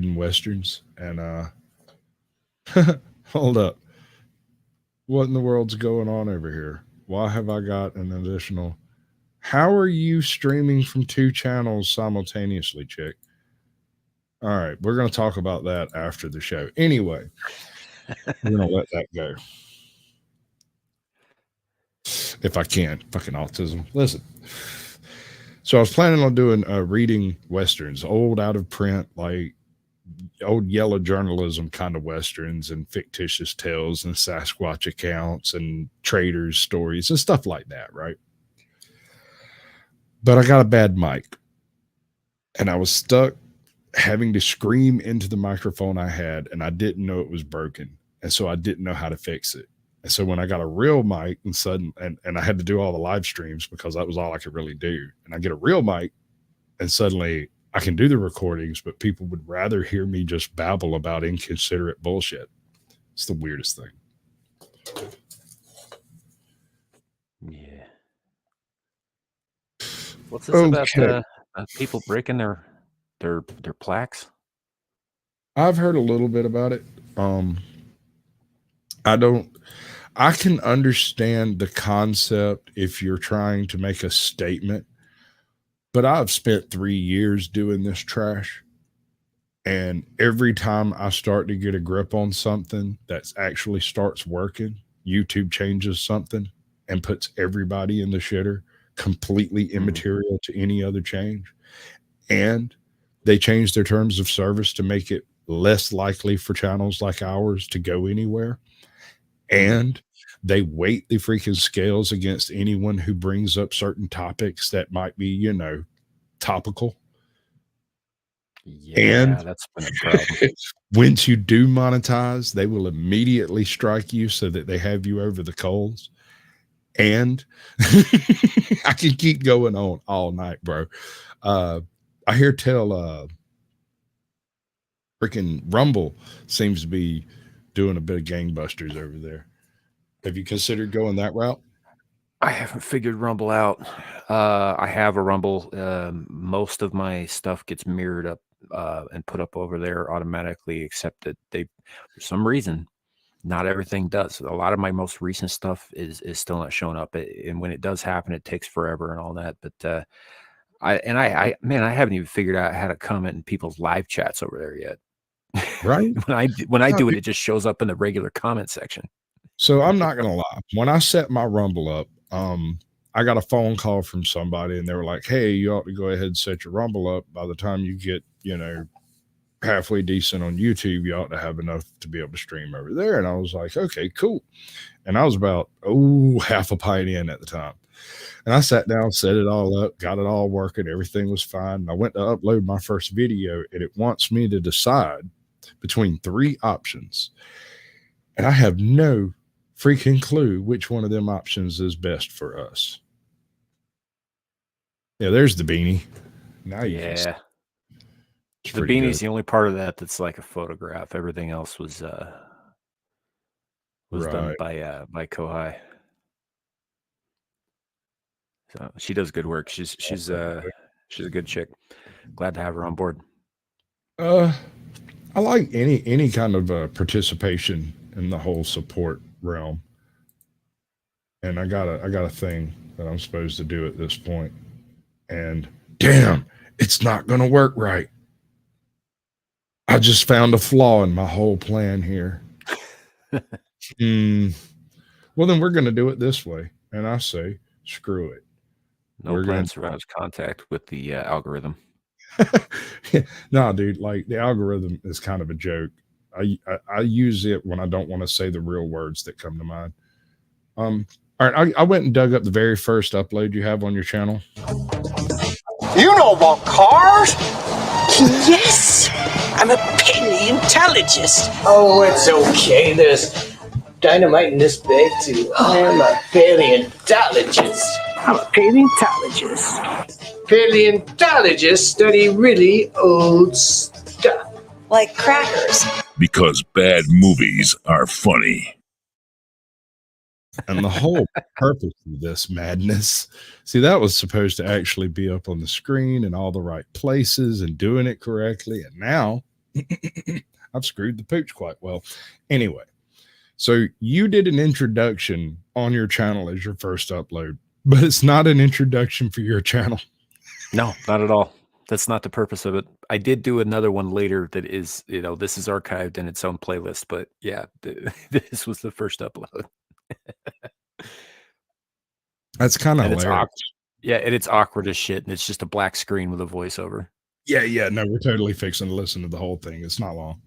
westerns, and hold up, what in the world's going on over here? Why have I got an additional? How are you streaming from two channels simultaneously, chick? All right, we're going to talk about that after the show. Anyway, we're going to let that go if I can. Fucking autism. Listen. So I was planning on doing reading westerns, old out of print, like old yellow journalism kind of westerns and fictitious tales and Sasquatch accounts and traders stories and stuff like that, right? But I got a bad mic and I was stuck having to scream into the microphone I had, and I didn't know it was broken. And so I didn't know how to fix it. And so when I got a real mic and I had to do all the live streams because that was all I could really do. And I get a real mic and suddenly I can do the recordings, but people would rather hear me just babble about inconsiderate bullshit. It's the weirdest thing. Yeah. What's this about people breaking their plaques? I've heard a little bit about it. I can understand the concept if you're trying to make a statement, but I've spent 3 years doing this trash. And every time I start to get a grip on something that actually starts working, YouTube changes something and puts everybody in the shitter, completely immaterial to any other change. And they change their terms of service to make it less likely for channels like ours to go anywhere. And they weight the freaking scales against anyone who brings up certain topics that might be, topical. Yeah, and that's been a problem. once you do monetize, they will immediately strike you so that they have you over the coals. And I can keep going on all night, bro. I hear tell freaking Rumble seems to be doing a bit of gangbusters over there. Have you considered going that route? I haven't figured Rumble out. I have a Rumble. Most of my stuff gets mirrored up and put up over there automatically, except that for some reason, not everything does. A lot of my most recent stuff is still not showing up, and when it does happen, it takes forever and all that. But I haven't even figured out how to comment in people's live chats over there yet. Right? when I do it, it just shows up in the regular comment section. So I'm not gonna lie. When I set my Rumble up, I got a phone call from somebody, and they were like, "Hey, you ought to go ahead and set your Rumble up. By the time you get, halfway decent on YouTube, you ought to have enough to be able to stream over there." And I was like, "Okay, cool." And I was about half a pint in at the time, and I sat down, set it all up, got it all working. Everything was fine. And I went to upload my first video, and it wants me to decide between 3 options, and I have no freaking clue which one of them options is best for us. Yeah, there's the beanie. Now you can see. The beanie's the only part of that that's like a photograph. Everything else was done by Kohai. So she does good work. She's a good chick. Glad to have her on board. I like any kind of participation in the whole support realm. And I got a thing that I'm supposed to do at this point. And damn, it's not going to work right. I just found a flaw in my whole plan here. Well, then we're going to do it this way. And I say, screw it. No plan survives contact with the algorithm. No, dude, like the algorithm is kind of a joke. I use it when I don't want to say the real words that come to mind. All right, I went and dug up the very first upload you have on your channel. You know about cars? Yes, I'm a paleontologist. Oh, it's okay. There's dynamite in this bag too. I'm a paleontologist. I'm a paleontologist. Paleontologists study really old stuff. Like crackers. Because bad movies are funny. And the whole purpose of this madness, see, that was supposed to actually be up on the screen in all the right places and doing it correctly. And now I've screwed the pooch quite well. Anyway, so you did an introduction on your channel as your first upload, but it's not an introduction for your channel. No, not at all. That's not the purpose of it. I did do another one later that is, this is archived in its own playlist, but yeah, this was the first upload. That's kind of And it's hilarious. awkward. Yeah, and it's awkward as shit, and it's just a black screen with a voiceover. Yeah, no, we're totally fixing to listen to the whole thing. It's not long.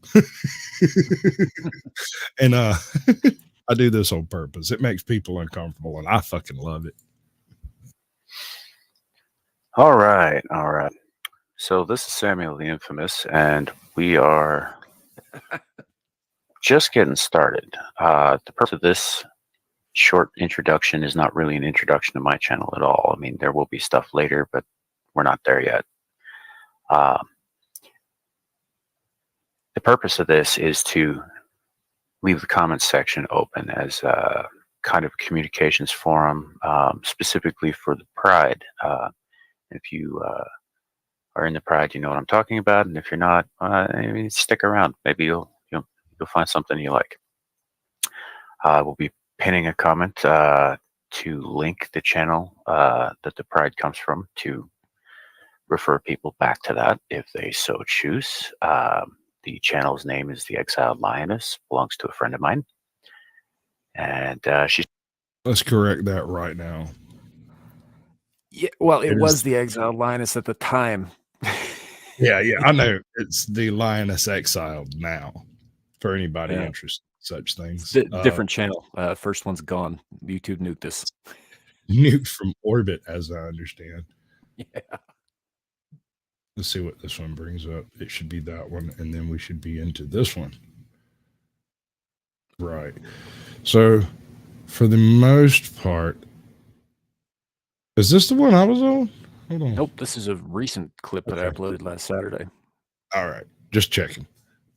And I do this on purpose. It makes people uncomfortable, and I fucking love it. All right. So this is Samuel the Infamous, and we are just getting started. The purpose of this short introduction is not really an introduction to my channel at all. I mean, there will be stuff later, but we're not there yet. The purpose of this is to leave the comments section open as a kind of communications forum, specifically for the Pride. If you are in the Pride, you know what I'm talking about, and if you're not, I mean, stick around. Maybe you'll find something you like. We'll be pinning a comment to link the channel that the Pride comes from, to refer people back to that if they so choose. The channel's name is The Exiled Lioness, belongs to a friend of mine, and she's. Let's correct that right now. Yeah, well, it was is the Exiled Lioness at the time. Yeah, I know. It's the Lioness Exiled now, for anybody Yeah. interested in such things. Different channel. First one's gone. YouTube nuked us. Nuked from orbit, as I understand. Yeah. Let's see what this one brings up. It should be that one, and then we should be into this one. Right. So, for the most part, is this the one I was on? Hold on. Nope, this is a recent clip that I Okay. uploaded last Saturday. All right. Just checking.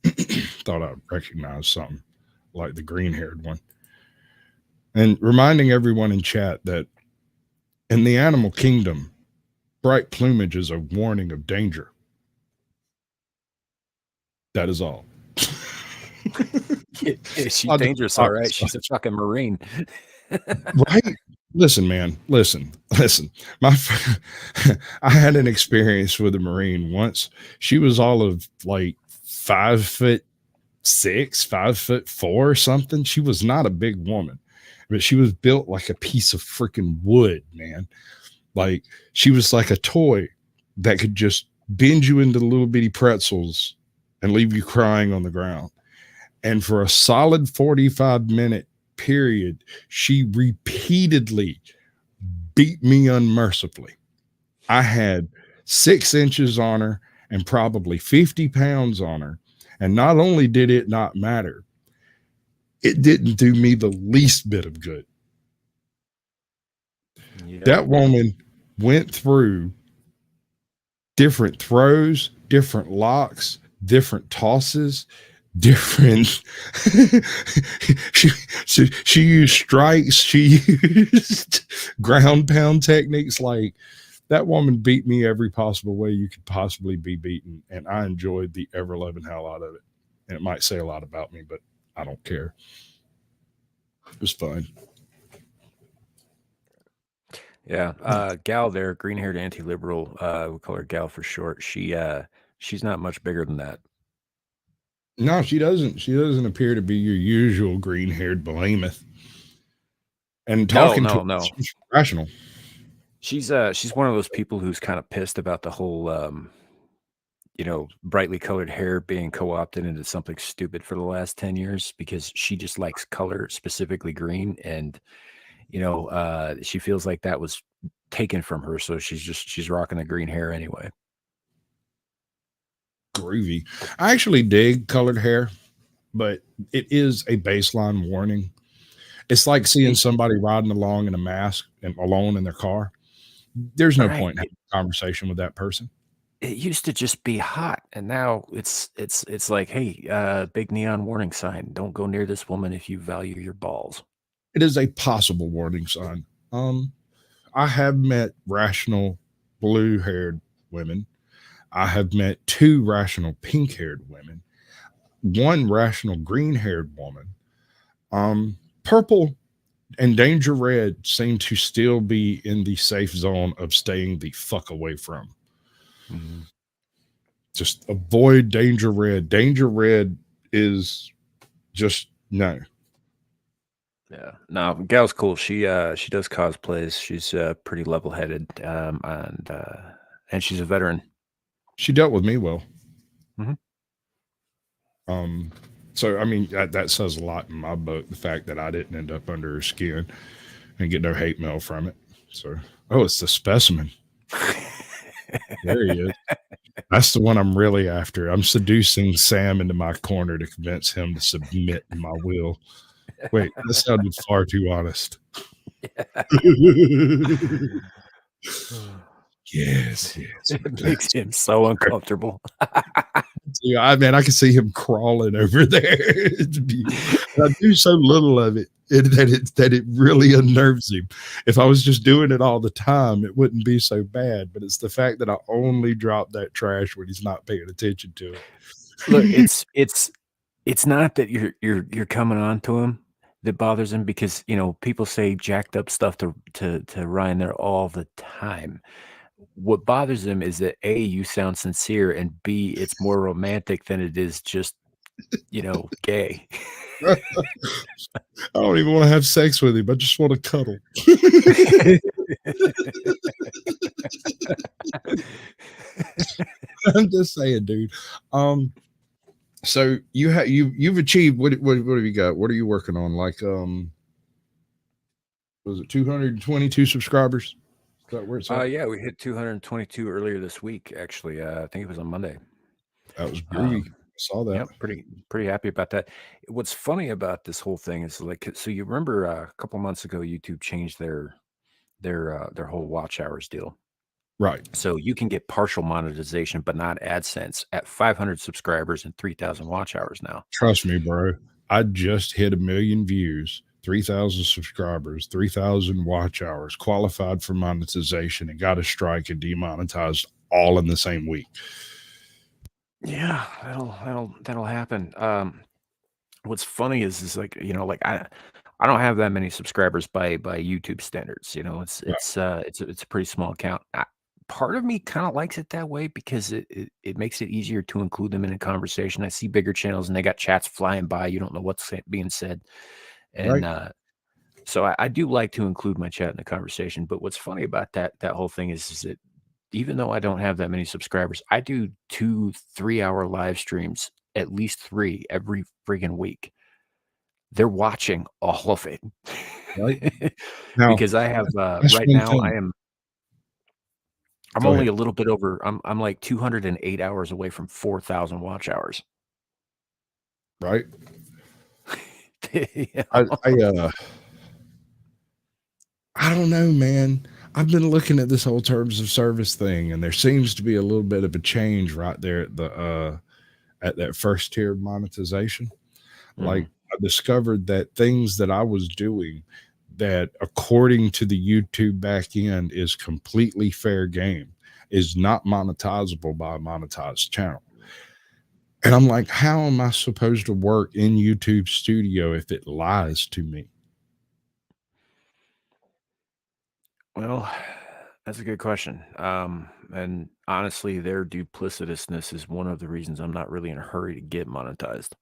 Thought I'd recognize something like the green-haired one. And reminding everyone in chat that in the animal kingdom, bright plumage is a warning of danger. That is all. She's I'll dangerous, just- all right. She's a fucking Marine. Right? Listen, man. Listen. I had an experience with a Marine once. She was all of like 5'6", 5'4" or something. She was not a big woman, but she was built like a piece of freaking wood, man. Like she was like a toy that could just bend you into little bitty pretzels and leave you crying on the ground. And for a solid 45-minute period, she repeatedly beat me unmercifully. I had 6 inches on her and probably 50 pounds on her. And not only did it not matter, it didn't do me the least bit of good. Yeah. That woman went through different throws, different locks, different tosses, different she used strikes, she used ground pound techniques. Like that woman beat me every possible way you could possibly be beaten, and I enjoyed the ever-loving hell out of it. And it might say a lot about me, but I don't care. It was fun. Yeah. Gal there, green-haired anti-liberal, we call her Gal for short. She's not much bigger than that. No, she doesn't. She doesn't appear to be your usual green-haired behemoth. And talking to no. she's rational. She's one of those people who's kind of pissed about the whole brightly colored hair being co-opted into something stupid for the last 10 years, because she just likes color, specifically green, and she feels like that was taken from her, so she's rocking the green hair anyway. Groovy. I actually dig colored hair, but it is a baseline warning. It's like seeing somebody riding along in a mask and alone in their car. There's no point in having a conversation with that person. It used to just be hot, and now it's like, hey, big neon warning sign: don't go near this woman if you value your balls. It is a possible warning sign. I have met rational blue-haired women. I have met 2 rational pink-haired women, one rational green-haired woman. Purple and Danger Red seem to still be in the safe zone of staying the fuck away from. Mm-hmm. Just avoid Danger Red. Danger Red is just no. Yeah, no, gal's cool. She does cosplays. She's pretty level headed, and she's a veteran. She dealt with me well. Mhm. So I mean that says a lot in my book. The fact that I didn't end up under her skin and get no hate mail from it. So it's the specimen. There he is. That's the one I'm really after. I'm seducing Sam into my corner to convince him to submit to my will. Wait, that sounded far too honest. Yes. It makes him so uncomfortable. Yeah, I can see him crawling over there. I do so little of it that it really unnerves him. If I was just doing it all the time, it wouldn't be so bad. But it's the fact that I only drop that trash when he's not paying attention to it. Look, it's not that you're coming on to him that bothers him, because people say jacked up stuff to Ryan there all the time. What bothers him is that A, you sound sincere, and B, it's more romantic than it is just gay. I don't even want to have sex with him. I just want to cuddle. I'm just saying, dude. So you've achieved what have you got? What are you working on? Like was it 222 subscribers? Is that where it's at? Yeah, we hit 222 earlier this week. Actually, I think it was on Monday. That was groovy. I saw that. Yeah, pretty happy about that. What's funny about this whole thing is, like, so you remember a couple months ago, YouTube changed their whole watch hours deal. Right. So you can get partial monetization, but not AdSense at 500 subscribers and 3,000 watch hours now. Trust me, bro. I just hit 1 million views, 3,000 subscribers, 3,000 watch hours, qualified for monetization, and got a strike and demonetized all in the same week. Yeah, that'll happen. What's funny is like, I don't have that many subscribers by YouTube standards. It's a pretty small account. Part of me kind of likes it that way because it makes it easier to include them in a conversation. I see bigger channels and they got chats flying by. You don't know what's being said. And so I do like to include my chat in the conversation. But what's funny about that whole thing is that even though I don't have that many subscribers, I do 2-3 hour live streams, at least 3 every friggin' week. They're watching all of it. Right. Now, because I have right now I'm only a little bit over. I'm like 208 hours away from 4,000 watch hours. Right. Yeah. I don't know, man. I've been looking at this whole terms of service thing, and there seems to be a little bit of a change right there at the at that first tier of monetization. Mm-hmm. Like, I discovered that things that I was doing that, according to the YouTube back end, is completely fair game, is not monetizable by a monetized channel. And I'm like, how am I supposed to work in YouTube Studio if it lies to me? Well, that's a good question. And honestly, their duplicitousness is one of the reasons I'm not really in a hurry to get monetized.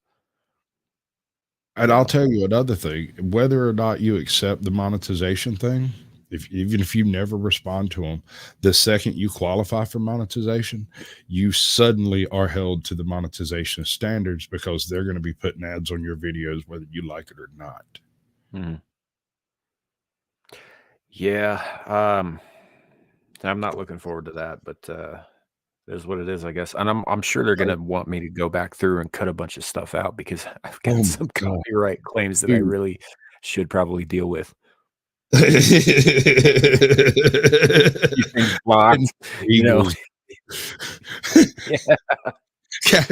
And I'll tell you another thing, whether or not you accept the monetization thing, even if you never respond to them, the second you qualify for monetization, you suddenly are held to the monetization standards because they're going to be putting ads on your videos, whether you like it or not. Mm-hmm. Yeah. I'm not looking forward to that, but there's what it is, I guess. And I'm sure they're gonna want me to go back through and cut a bunch of stuff out because I've got some copyright claims that I really should probably deal with. Blocked, Yeah.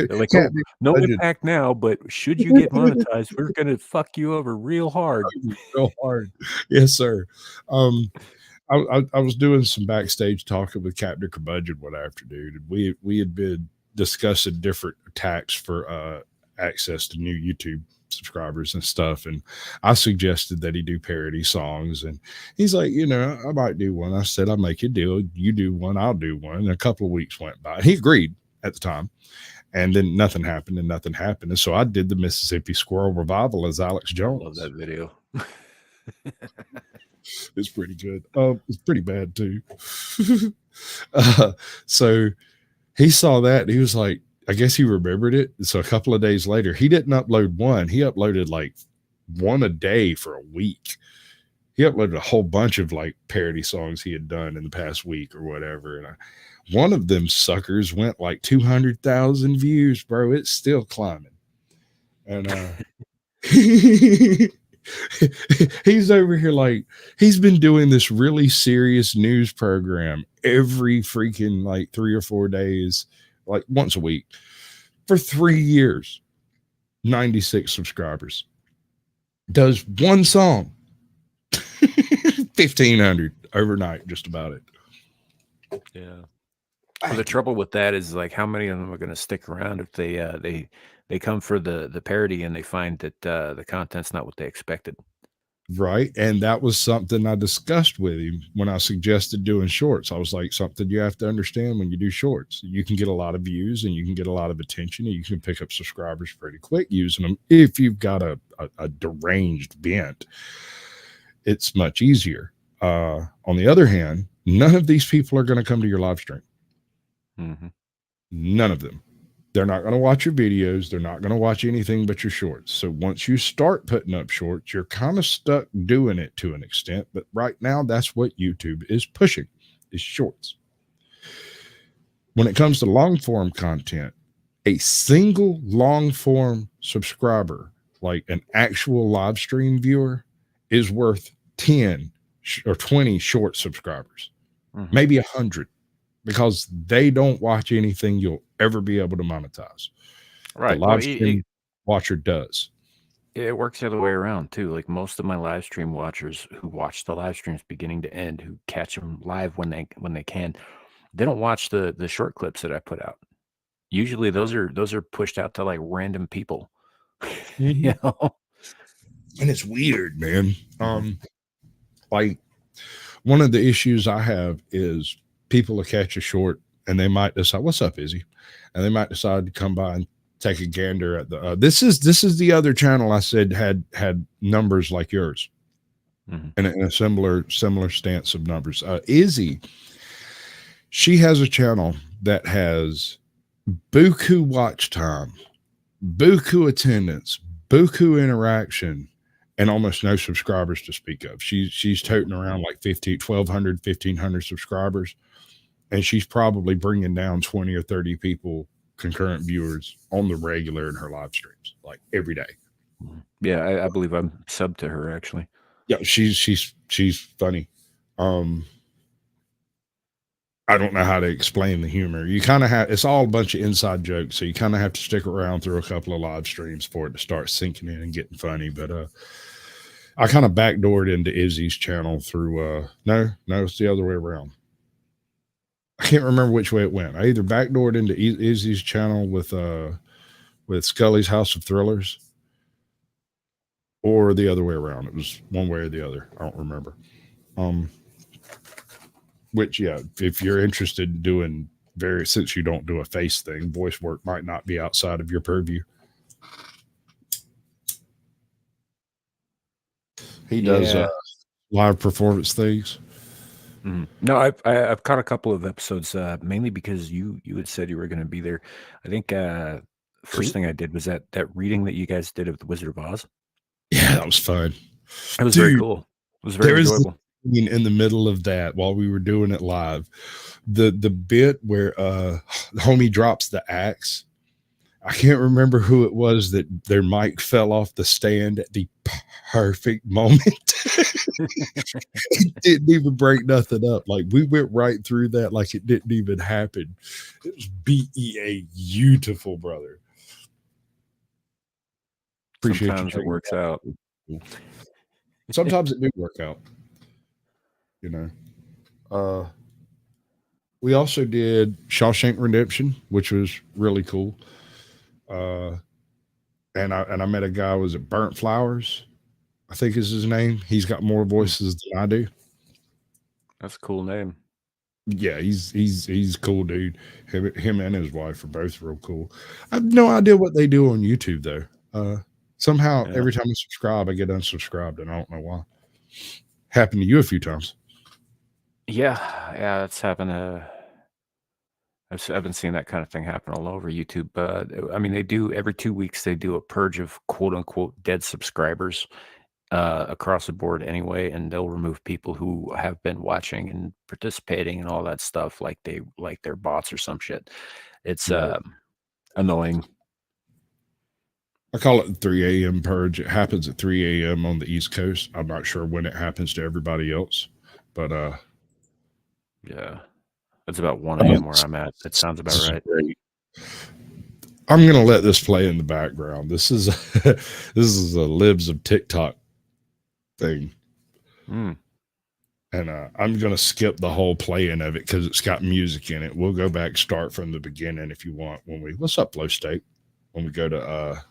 Like, no impact now, but should you get monetized, we're gonna fuck you over real hard. Real hard. Yes, sir. I was doing some backstage talking with Captain Curmudgeon one afternoon, and we had been discussing different attacks for access to new YouTube subscribers and stuff. And I suggested that he do parody songs. And he's like, I might do one. I said, I'll make you do. You do one, I'll do one. And a couple of weeks went by. He agreed at the time. And then nothing happened and nothing happened. And so I did the Mississippi Squirrel Revival as Alex Jones. Love that video. It's pretty good. It's pretty bad too. So he saw that and he was like, I guess he remembered it. So a couple of days later, he didn't upload one. He uploaded like one a day for a week. He uploaded a whole bunch of like parody songs he had done in the past week or whatever. And one of them suckers went like 200,000 views, bro. It's still climbing. And he's over here like he's been doing this really serious news program every freaking like 3 or 4 days, like once a week for 3 years. 96 subscribers. Does one song. 1,500 overnight, just about it. Yeah. Well, the trouble with that is like how many of them are going to stick around if they come for the parody and they find that the content's not what they expected. Right. And that was something I discussed with him when I suggested doing shorts. I was like, something you have to understand when you do shorts. You can get a lot of views and you can get a lot of attention and you can pick up subscribers pretty quick using them. If you've got a deranged bent, it's much easier. On the other hand, none of these people are going to come to your live stream. Mm-hmm. None of them. They're not going to watch your videos. They're not going to watch anything but your shorts. So once you start putting up shorts, you're kind of stuck doing it to an extent. But right now, that's what YouTube is pushing, is shorts. When it comes to long form content, a single long form subscriber, like an actual live stream viewer, is worth 10 or 20 short subscribers, maybe 100. Because they don't watch anything you'll ever be able to monetize. Right. The live stream watcher does. It works the other way around too. Like most of my live stream watchers who watch the live streams beginning to end, who catch them live when they can, they don't watch the short clips that I put out. Usually those are pushed out to like random people. You know? And it's weird, man. Like one of the issues I have is people will catch a short and they might decide, what's up, Izzy? And they might decide to come by and take a gander at the this is the other channel I said had numbers like yours, in a similar stance of numbers. Izzy, she has a channel that has buku watch time, buku attendance, buku interaction, and almost no subscribers to speak of. She's toting around like 1,200, 1,500 subscribers. And she's probably bringing down 20 or 30 people, concurrent viewers on the regular in her live streams, like every day. Yeah, I believe I'm subbed to her actually. Yeah, she's funny. I don't know how to explain the humor. You kind of have, it's all a bunch of inside jokes, so you kind of have to stick around through a couple of live streams for it to start sinking in and getting funny. But I kind of backdoored into Izzy's channel through no, it's the other way around. I can't remember which way it went. I either backdoored into Izzy's channel with Scully's House of Thrillers, or the other way around. It was one way or the other. I don't remember. Which, yeah, if you're interested in doing since you don't do a face thing, voice work might not be outside of your purview. He does live performance things. No, I've caught a couple of episodes, mainly because you had said you were going to be there. I think first thing I did was that reading that you guys did of the Wizard of Oz. Yeah, that was fun. It was very cool. It was very enjoyable. In the middle of that, while we were doing it live, the bit where homie drops the axe. I can't remember who it was that their mic fell off the stand at the perfect moment. It didn't even break nothing up. Like we went right through that like it didn't even happen. It was beautiful, brother. Appreciate Sometimes it works out. Sometimes it do work out. We also did Shawshank Redemption, which was really cool. and I met a guy, was it Burnt Flowers, I think is his name. He's got more voices than I do. That's a cool name. Yeah, he's cool dude. Him and his wife are both real cool. I have no idea what they do on YouTube though. Somehow Yeah. every time I subscribe, I get unsubscribed, and I don't know why. Happened to you a few times. Yeah, that's happened. I've been seeing that kind of thing happen all over YouTube. I mean, they do every 2 weeks. They do a purge of quote unquote dead subscribers across the board anyway, and they'll remove people who have been watching and participating and all that stuff, like they're bots or some shit. It's Right. Annoying. I call it the 3 a.m. purge. It happens at 3 a.m. on the East Coast. I'm not sure when it happens to everybody else, but Yeah, it's about 1 a.m. where I'm at. That sounds about right. I'm gonna let this play in the background. This is this is a libs of TikTok thing, Mm. and I'm gonna skip the whole playing of it because it's got music in it. We'll go back, start from the beginning if you want. What's up, Flow State? When we go to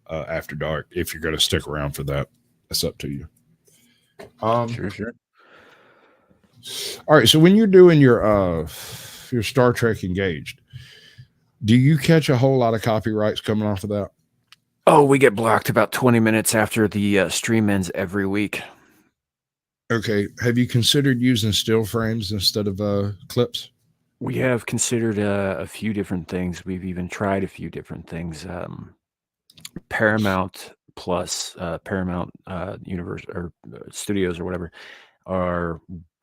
After Dark, if you're gonna stick around for that, that's up to you. Sure. All right. So when you're doing your Star Trek Engaged, do you catch a whole lot of copyrights coming off of that? Oh, we get blocked about 20 minutes after the stream ends every week. Okay. Have you considered using still frames instead of clips? We have considered a few different things. We've even tried a few different things. Paramount Plus, Paramount Universe or Studios or whatever, are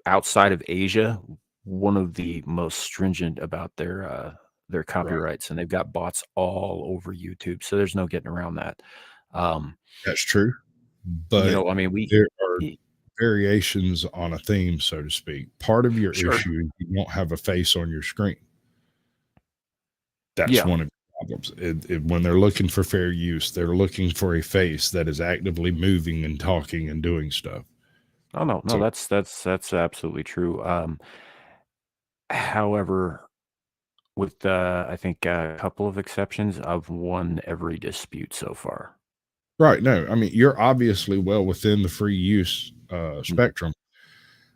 outside of Asia one of the most stringent about their copyrights, and they've got bots all over YouTube, so there's no getting around that. That's true, but I mean, there are variations on a theme, so to speak. Part of your issue is you won't have a face on your screen. That's one of the problems. When they're looking for fair use, they're looking for a face that is actively moving and talking and doing stuff. Oh no, So- that's absolutely true. However, with I think a couple of exceptions, I've won every dispute so far. Right. No, I mean, you're obviously well within the free use spectrum.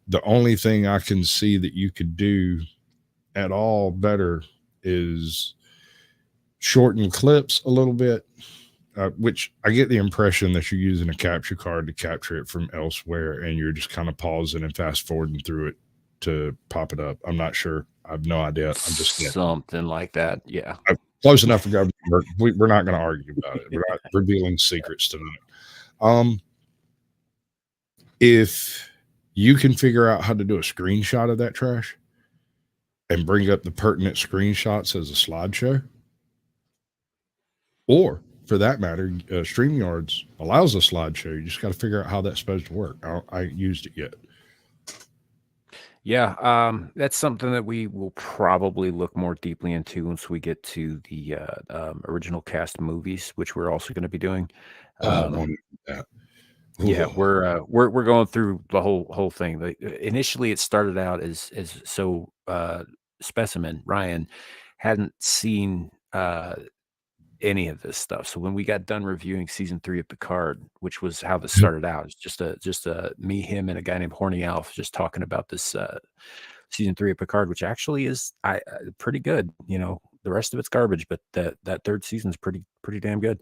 The only thing I can see that you could do at all better is shorten clips a little bit, which I get the impression that you're using a capture card to capture it from elsewhere, and you're just kind of pausing and fast forwarding through it to pop it up. I'm not sure. I have no idea. I'm just guessing. Something like that. Yeah. Close enough for government. We're not going to argue about it. We're not revealing secrets tonight. If you can figure out how to do a screenshot of that trash and bring up the pertinent screenshots as a slideshow, or for that matter, StreamYards allows a slideshow. You just got to figure out how that's supposed to work. I used it yet. Yeah, that's something that we will probably look more deeply into once we get to the original cast movies, which we're also going to be doing. Yeah, we're going through the whole thing. Initially, it started out as so Specimen Ryan hadn't seen any of this stuff. So when we got done reviewing season 3 of Picard, which was how this started out, it's just me, him, and a guy named Horny Alf just talking about this season 3 of Picard, which actually is pretty good. The rest of it's garbage, but that third season is pretty damn good.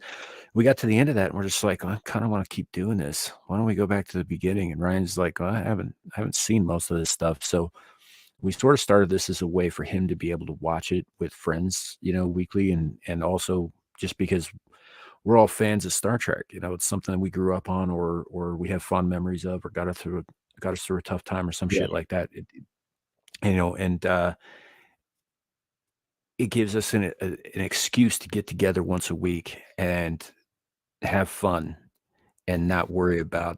We got to the end of that, and we're just like, I kind of want to keep doing this. Why don't we go back to the beginning? And Ryan's like, I haven't seen most of this stuff, so we sort of started this as a way for him to be able to watch it with friends, weekly, and also just because we're all fans of Star Trek. It's something that we grew up on, or we have fond memories of, or got us through a tough time, or some shit like that. It gives us an excuse to get together once a week and have fun and not worry about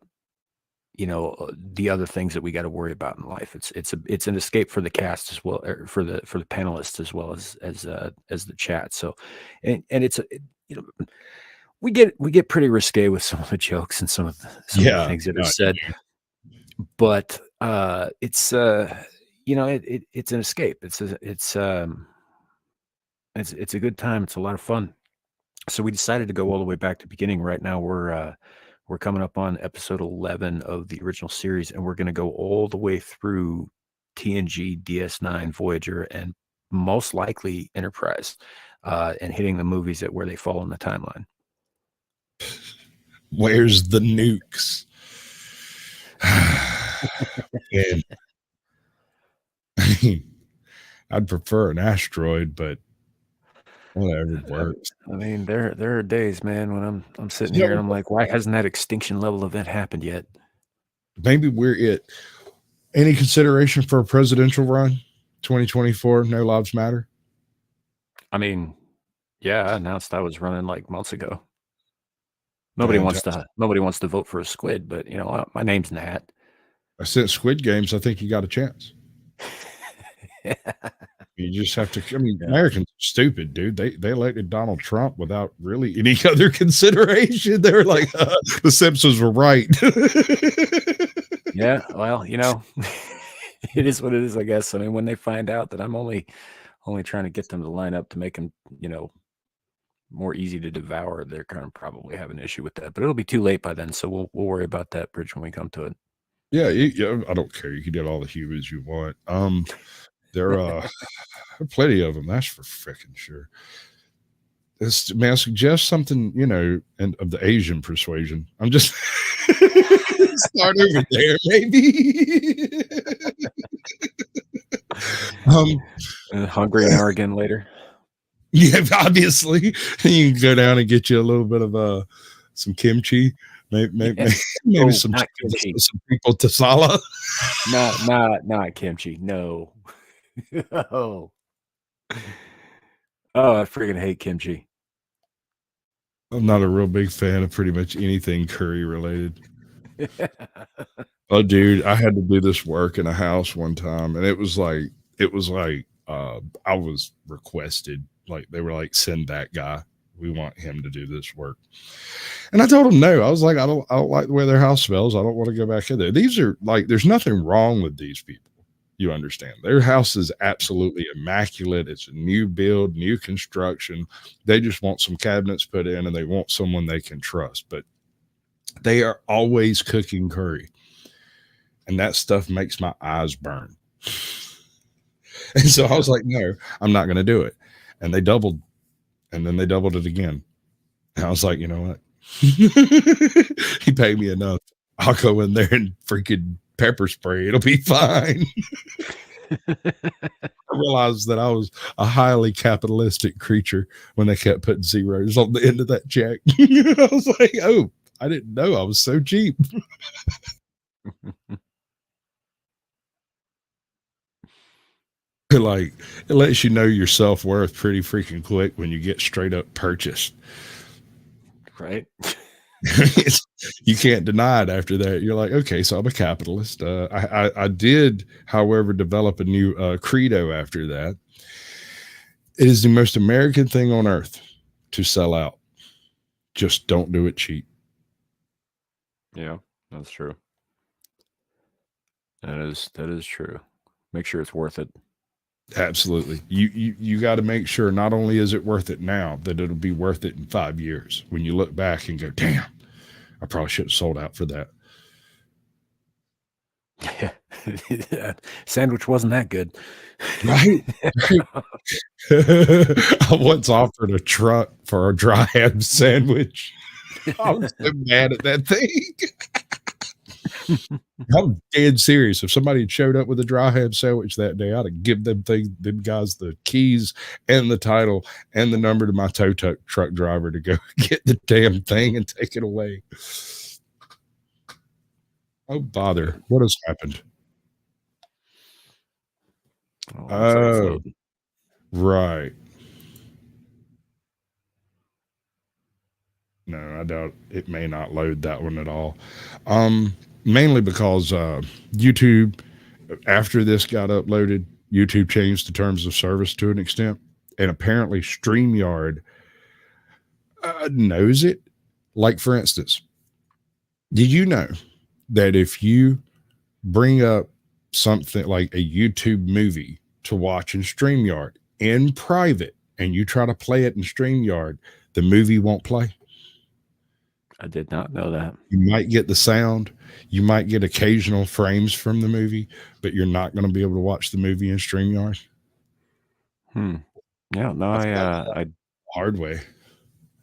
the other things that we got to worry about in life. It's an escape for the cast as well, or for the panelists as well as the chat. So, and it's we get pretty risque with some of the jokes and some of the things that are said, but it's it's an escape. It's a good time. It's a lot of fun. So we decided to go all the way back to the beginning. Right now we're coming up on episode 11 of the original series, and we're going to go all the way through TNG, DS9, Voyager, and most likely Enterprise, and hitting the movies at where they fall in the timeline. Where's the nukes? And I mean, I'd prefer an asteroid, but whatever works. I mean, there are days, man, when I'm sitting here and I'm like, why hasn't that extinction level event happened yet? Maybe we're it. Any consideration for a presidential run? 2024, No Lives Matter? I mean, yeah, I announced I was running like months ago. Nobody wants to vote for a squid, but my name's in the hat. Since Squid Games, I think you got a chance. You just have to. I mean, Americans are stupid, dude. They elected Donald Trump without really any other consideration. They were like, the Simpsons were right. Yeah, well, it is what it is, I guess. I mean, when they find out that I'm only trying to get them to line up to make them, more easy to devour, they're kind of probably have an issue with that. But it'll be too late by then, so we'll worry about that bridge when we come to it. Yeah, I don't care. You can get all the humans you want. There are plenty of them. That's for freaking sure. May I suggest something? And of the Asian persuasion. I'm just start over there, maybe. Hungry and arrogant later. Yeah, obviously. You can go down and get you a little bit of some kimchi. Maybe some kimchi. Some people to Sala. Not kimchi. No. Oh, I freaking hate kimchi. I'm not a real big fan of pretty much anything curry related. Oh, dude, I had to do this work in a house one time, and it was like I was requested. Like they were like, send that guy. We want him to do this work. And I told him no. I was like, I don't like the way their house smells. I don't want to go back in there. These are like, there's nothing wrong with these people. You understand? Their house is absolutely immaculate. It's a new build, new construction. They just want some cabinets put in, and they want someone they can trust. But they are always cooking curry, and that stuff makes my eyes burn. And so I was like, no, I'm not going to do it. And they doubled, and then they doubled it again. And I was like, you know what? He paid me enough. I'll go in there and freaking pepper spray. It'll be fine. I realized that I was a highly capitalistic creature when they kept putting zeros on the end of that check. I was like, oh, I didn't know I was so cheap. Like, it lets you know your self-worth pretty freaking quick when you get straight up purchased. Right. You can't deny it after that. You're like, okay, so I'm a capitalist. I did, however, develop a new credo after that. It is the most American thing on earth to sell out. Just don't do it cheap. Yeah, that's true. That is true. Make sure it's worth it. Absolutely. You got to make sure not only is it worth it now, that it'll be worth it in 5 years when you look back and go, damn, I probably should have sold out for that. Yeah. Sandwich wasn't that good. Right. I once offered a truck for a dry ham sandwich. I was so mad at that thing. I'm dead serious. If somebody had showed up with a dry ham sandwich that day, I'd have given them guys the keys and the title and the number to my tow truck driver to go get the damn thing and take it away. Oh, bother. What has happened? Oh, right. No, I doubt it may not load that one at all. Mainly because YouTube, after this got uploaded, YouTube changed the terms of service to an extent, and apparently StreamYard knows it. Like, for instance, did you know that if you bring up something like a YouTube movie to watch in StreamYard in private, and you try to play it in StreamYard, the movie won't play. I did not know that. You might get the sound, you might get occasional frames from the movie, but you're not going to be able to watch the movie in StreamYard. Yeah, no, I Hard way.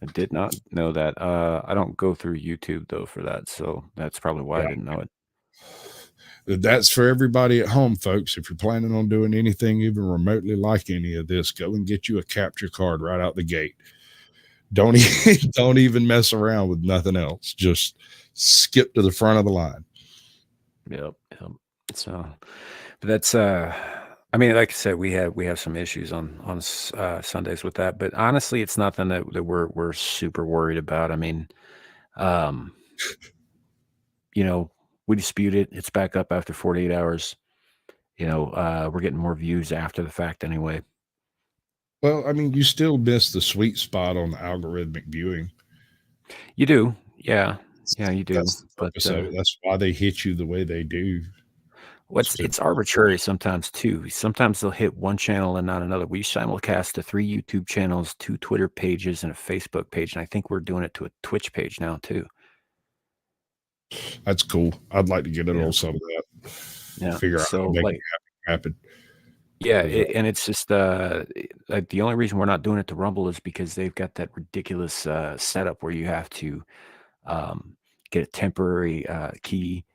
I did not know that. I don't go through YouTube though for that, so that's probably why I didn't know it. That's for everybody at home, folks. If you're planning on doing anything even remotely like any of this, go and get you a capture card right out the gate. Don't even mess around with nothing else. Just skip to the front of the line. Yep. So, but that's I mean, like I said, we have some issues on Sundays with that, but honestly, it's nothing that we're super worried about. I mean, we dispute it. It's back up after 48 hours. We're getting more views after the fact anyway. Well, I mean, you still miss the sweet spot on the algorithmic viewing. You do. Yeah, you do. That's the purpose of it. That's why they hit you the way they do. It's arbitrary sometimes too. Sometimes they'll hit one channel and not another. We simulcast to 3 YouTube channels, 2 Twitter pages, and a Facebook page, and I think we're doing it to a Twitch page now too. That's cool. I'd like to get a little some of that. Yeah. Figure out how to make it happen. Yeah, and it's just like the only reason we're not doing it to Rumble is because they've got that ridiculous setup where you have to get a temporary key,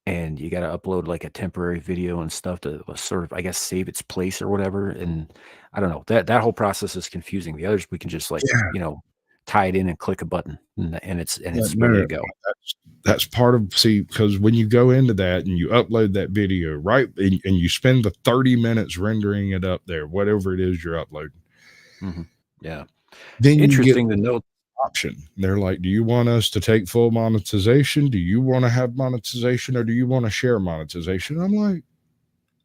and you got to upload like a temporary video and stuff to sort of, I guess, save its place or whatever. And I don't know, that whole process is confusing. The others we can just tie it in and click a button, and it's ready to go. That's part of, because when you go into that and you upload that video, right, and you spend the 30 minutes rendering it up there, whatever it is you're uploading. Mm-hmm. Yeah. Then interesting to note option. They're like, do you want us to take full monetization? Do you want to have monetization, or do you want to share monetization? I'm like,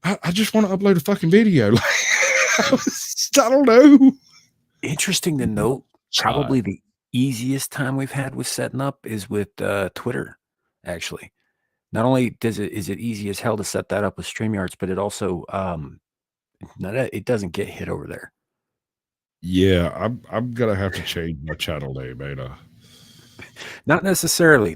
I just want to upload a fucking video. I don't know. Interesting to note, probably the easiest time we've had with setting up is with Twitter. Actually, not only is it easy as hell to set that up with StreamYards, but it also it doesn't get hit over there. Yeah, I'm gonna have to change my channel name, Ada. Not necessarily.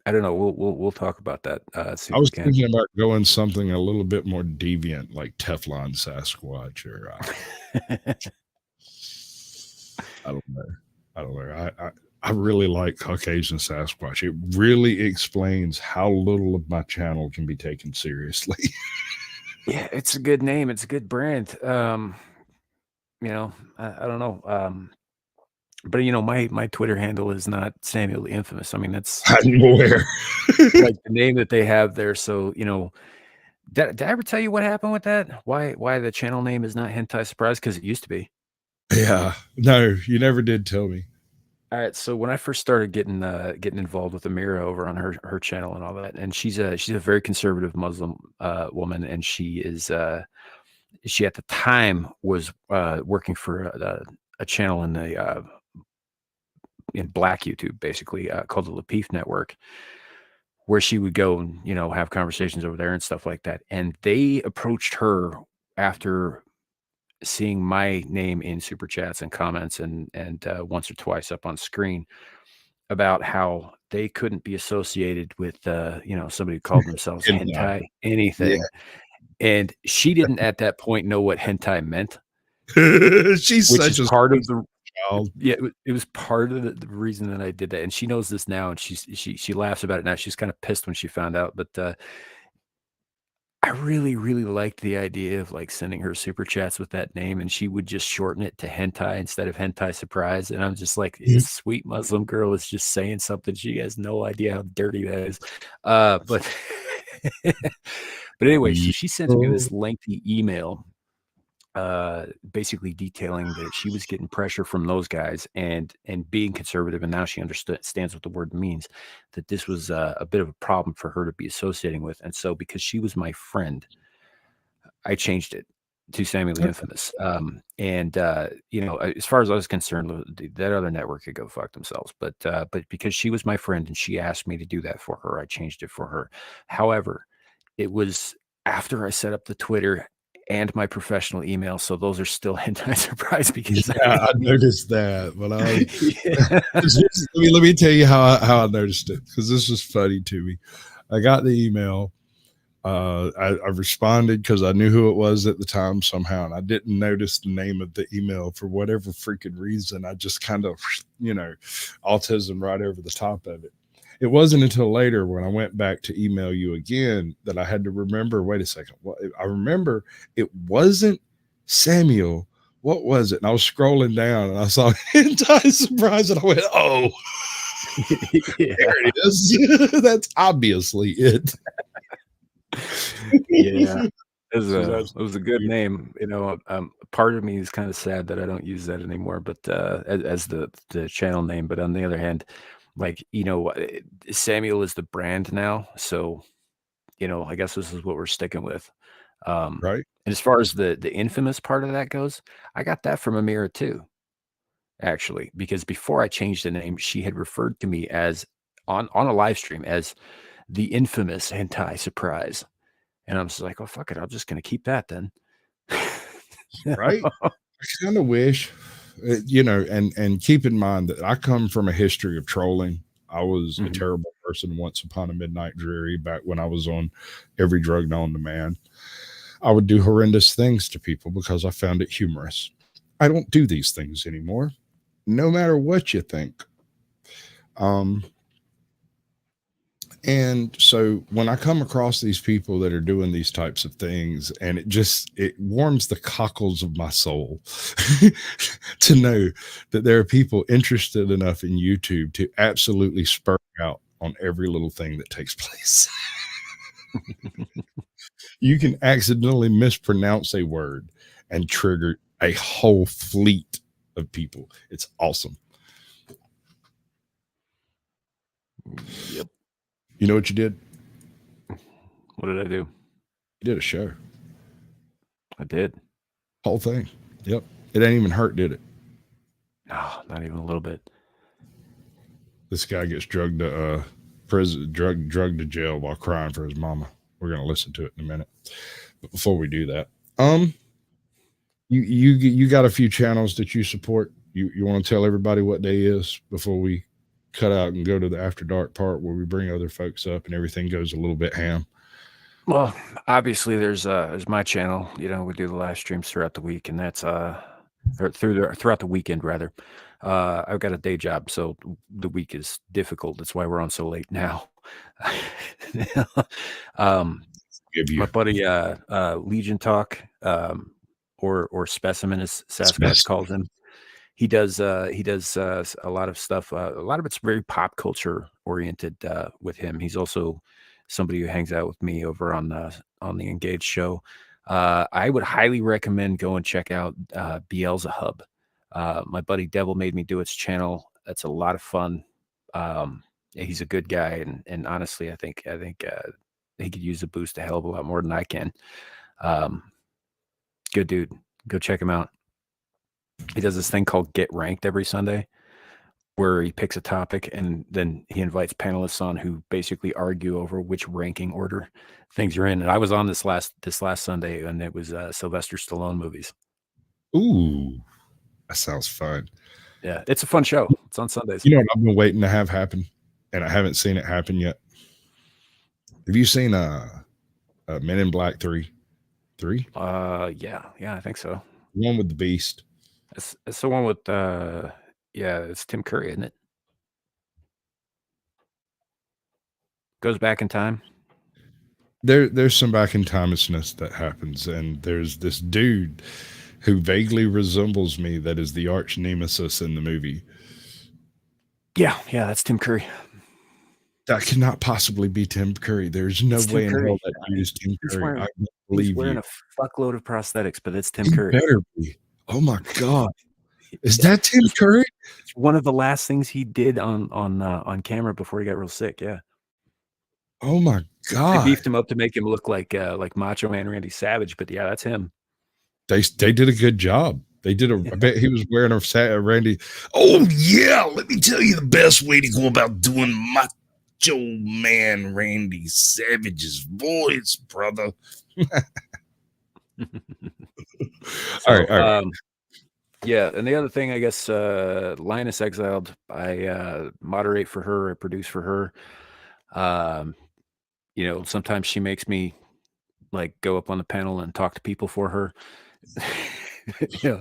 I don't know. We'll talk about that. I was thinking about going something a little bit more deviant, like Teflon Sasquatch, or I don't know. I really like Caucasian Sasquatch. It really explains how little of my channel can be taken seriously. Yeah, it's a good name. It's a good brand. I don't know. But my Twitter handle is not Samuel the Infamous. I mean, that's I'm aware. like the name that they have there. So, did I ever tell you what happened with that? Why the channel name is not Hentai Surprise? Because it used to be. Yeah. No, you never did tell me. All right. So when I first started getting involved with Amira over on her channel and all that, and she's a very conservative Muslim woman, and she at the time was working for a channel in Black YouTube, basically called the Lapif Network, where she would go and have conversations over there and stuff like that. And they approached her after seeing my name in super chats and comments and once or twice up on screen about how they couldn't be associated with somebody who called themselves hentai anything. Yeah. And she didn't at that point know what hentai meant. She's such a part of the child. Yeah, it was part of the reason that I did that, and she knows this now, and she laughs about it now. She's kind of pissed when she found out, but I really, really liked the idea of like sending her super chats with that name, and she would just shorten it to hentai instead of Hentai Surprise. And I'm just like, this sweet Muslim girl is just saying something. She has no idea how dirty that is. But anyway, so she sends me this lengthy email, basically detailing that she was getting pressure from those guys and being conservative, and now she understands what the word means, that this was a bit of a problem for her to be associating with. And so because she was my friend, I changed it to Samuel the Infamous. As far as I was concerned, that other network could go fuck themselves, but because she was my friend and she asked me to do that for her, I changed it for her. However, it was after I set up the Twitter and my professional email. So those are still hentai surprise because I noticed that. But yeah. let me tell you how I noticed it, because this was funny to me. I got the email. I responded because I knew who it was at the time somehow, and I didn't notice the name of the email for whatever freaking reason. I just kind of, autism right over the top of it. It wasn't until later when I went back to email you again that I had to remember, wait a second. Well, I remember it wasn't Samiel. What was it? And I was scrolling down and I saw hentai surprise and I went, oh, Yeah. there it is. That's obviously it. Yeah. It So was a good name. Part of me is kind of sad that I don't use that anymore, but as the channel name. But on the other hand, like, Samuel is the brand now. So, I guess this is what we're sticking with. right. And as far as the infamous part of that goes, I got that from Amira too, actually, because before I changed the name, she had referred to me as on a live stream as the infamous hentai surprise. And I'm just like, oh, fuck it. I'm just going to keep that then. Right. I kind of wish, and keep in mind that I come from a history of trolling. I was a terrible person once upon a midnight dreary back when I was on every drug known to man. I would do horrendous things to people because I found it humorous. I don't do these things anymore, no matter what you think. And so when I come across these people that are doing these types of things, and it warms the cockles of my soul to know that there are people interested enough in YouTube to absolutely spur out on every little thing that takes place. You can accidentally mispronounce a word and trigger a whole fleet of people. It's awesome. Yep. You know what you did? What did I do? You did a show. I did. Whole thing. Yep. It ain't even hurt, did it? No, not even a little bit. This guy gets drugged to prison, drugged to jail while crying for his mama. We're gonna listen to it in a minute. But before we do that, you got a few channels that you support. You want to tell everybody what day is before we cut out and go to the after dark part where we bring other folks up and everything goes a little bit ham? Well, obviously there's my channel. We do the live streams throughout the week, and that's throughout the weekend rather. I've got a day job, so the week is difficult. That's why we're on so late now. My buddy Legion Talk, or Specimen as Sasquatch calls him. He does a lot of stuff. A lot of it's very pop culture oriented with him. He's also somebody who hangs out with me over on the Engaged show. I would highly recommend go and check out Beelzehub. My buddy Devil made me do its channel. That's a lot of fun. He's a good guy, and honestly, I think he could use a boost a hell of a lot more than I can. Good dude. Go check him out. He does this thing called Get Ranked every Sunday, where he picks a topic and then he invites panelists on who basically argue over which ranking order things are in. And I was on this last Sunday, and it was Sylvester Stallone movies. Ooh, that sounds fun. Yeah, it's a fun show. It's on Sundays. You know what I've been waiting to have happen, and I haven't seen it happen yet. Have you seen Men in Black 3? Yeah, I think so. The one with the Beast. It's the one with it's Tim Curry, isn't it? Goes back in time. There's some back in timeness that happens, and there's this dude who vaguely resembles me that is the arch nemesis in the movie. Yeah, that's Tim Curry. That cannot possibly be Tim Curry. There's no way in hell that dude is Tim Curry. I don't believe he's wearing you. A fuckload of prosthetics, but it's Tim He Curry. better be. Oh my God. Is that Tim Curry? It's one of the last things he did on camera before he got real sick. Yeah. Oh my God. They beefed him up to make him look like Macho Man Randy Savage, but yeah, that's him. They did a good job. They did I bet he was wearing a Randy. Oh yeah, let me tell you the best way to go about doing Macho Man Randy Savage's voice, brother. All right. Yeah, and the other thing, I guess, Linus Exiled, I moderate for her, I produce for her. Sometimes she makes me like go up on the panel and talk to people for her. Okay.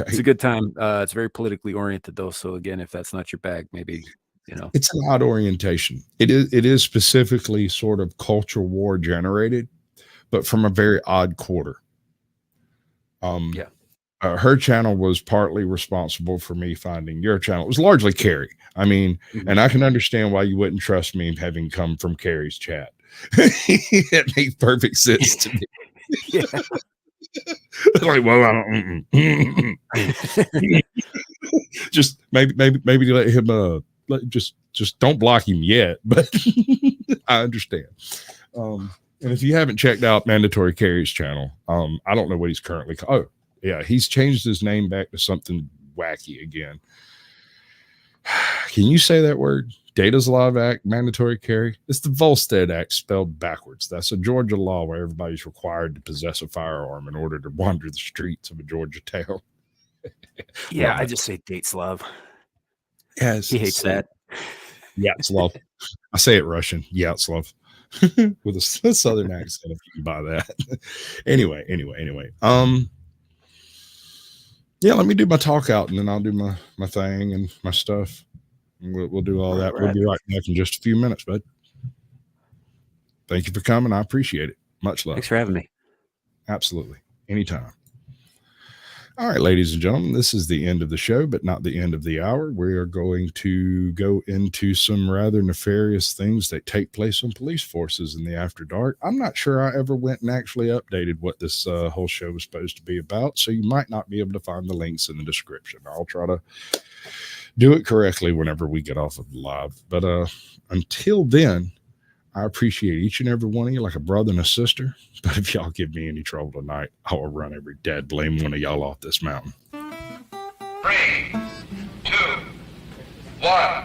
It's a good time. It's very politically oriented though. So again, if that's not your bag, maybe, It's an odd orientation. It is specifically sort of culture war generated, but from a very odd quarter. Yeah. Her channel was partly responsible for me finding your channel. It was largely Carrie. I mean, and I can understand why you wouldn't trust me having come from Carrie's chat. It makes perfect sense to me. Yeah. Like, well, I don't. Just maybe let him. Just don't block him yet. But I understand. And if you haven't checked out Mandatory Carrie's channel, I don't know what he's currently called. Oh, yeah, he's changed his name back to something wacky again. Can you say that word? Data's Law Act, Mandatory Carry. It's the Volstead Act spelled backwards. That's a Georgia law where everybody's required to possess a firearm in order to wander the streets of a Georgia town. Yeah, Right. I just say dates love. Yes, He hates that. Yeah, it's love. I say it Russian. Yeah, it's love. With a southern accent, if you can buy that. Anyway. Yeah, let me do my talk out and then I'll do my thing and my stuff. And we'll do all that. We'll be right back in just a few minutes, bud. Thank you for coming. I appreciate it. Much love. Thanks for having me. Absolutely. Anytime. All right, ladies and gentlemen, this is the end of the show, but not the end of the hour. We are going to go into some rather nefarious things that take place on police forces in the after dark. I'm not sure I ever went and actually updated what this whole show was supposed to be about, so you might not be able to find the links in the description. I'll try to do it correctly whenever we get off of live. But until then, I appreciate each and every one of you like a brother and a sister. But if y'all give me any trouble tonight, I will run every dead blame one of y'all off this mountain. 3, 2, 1.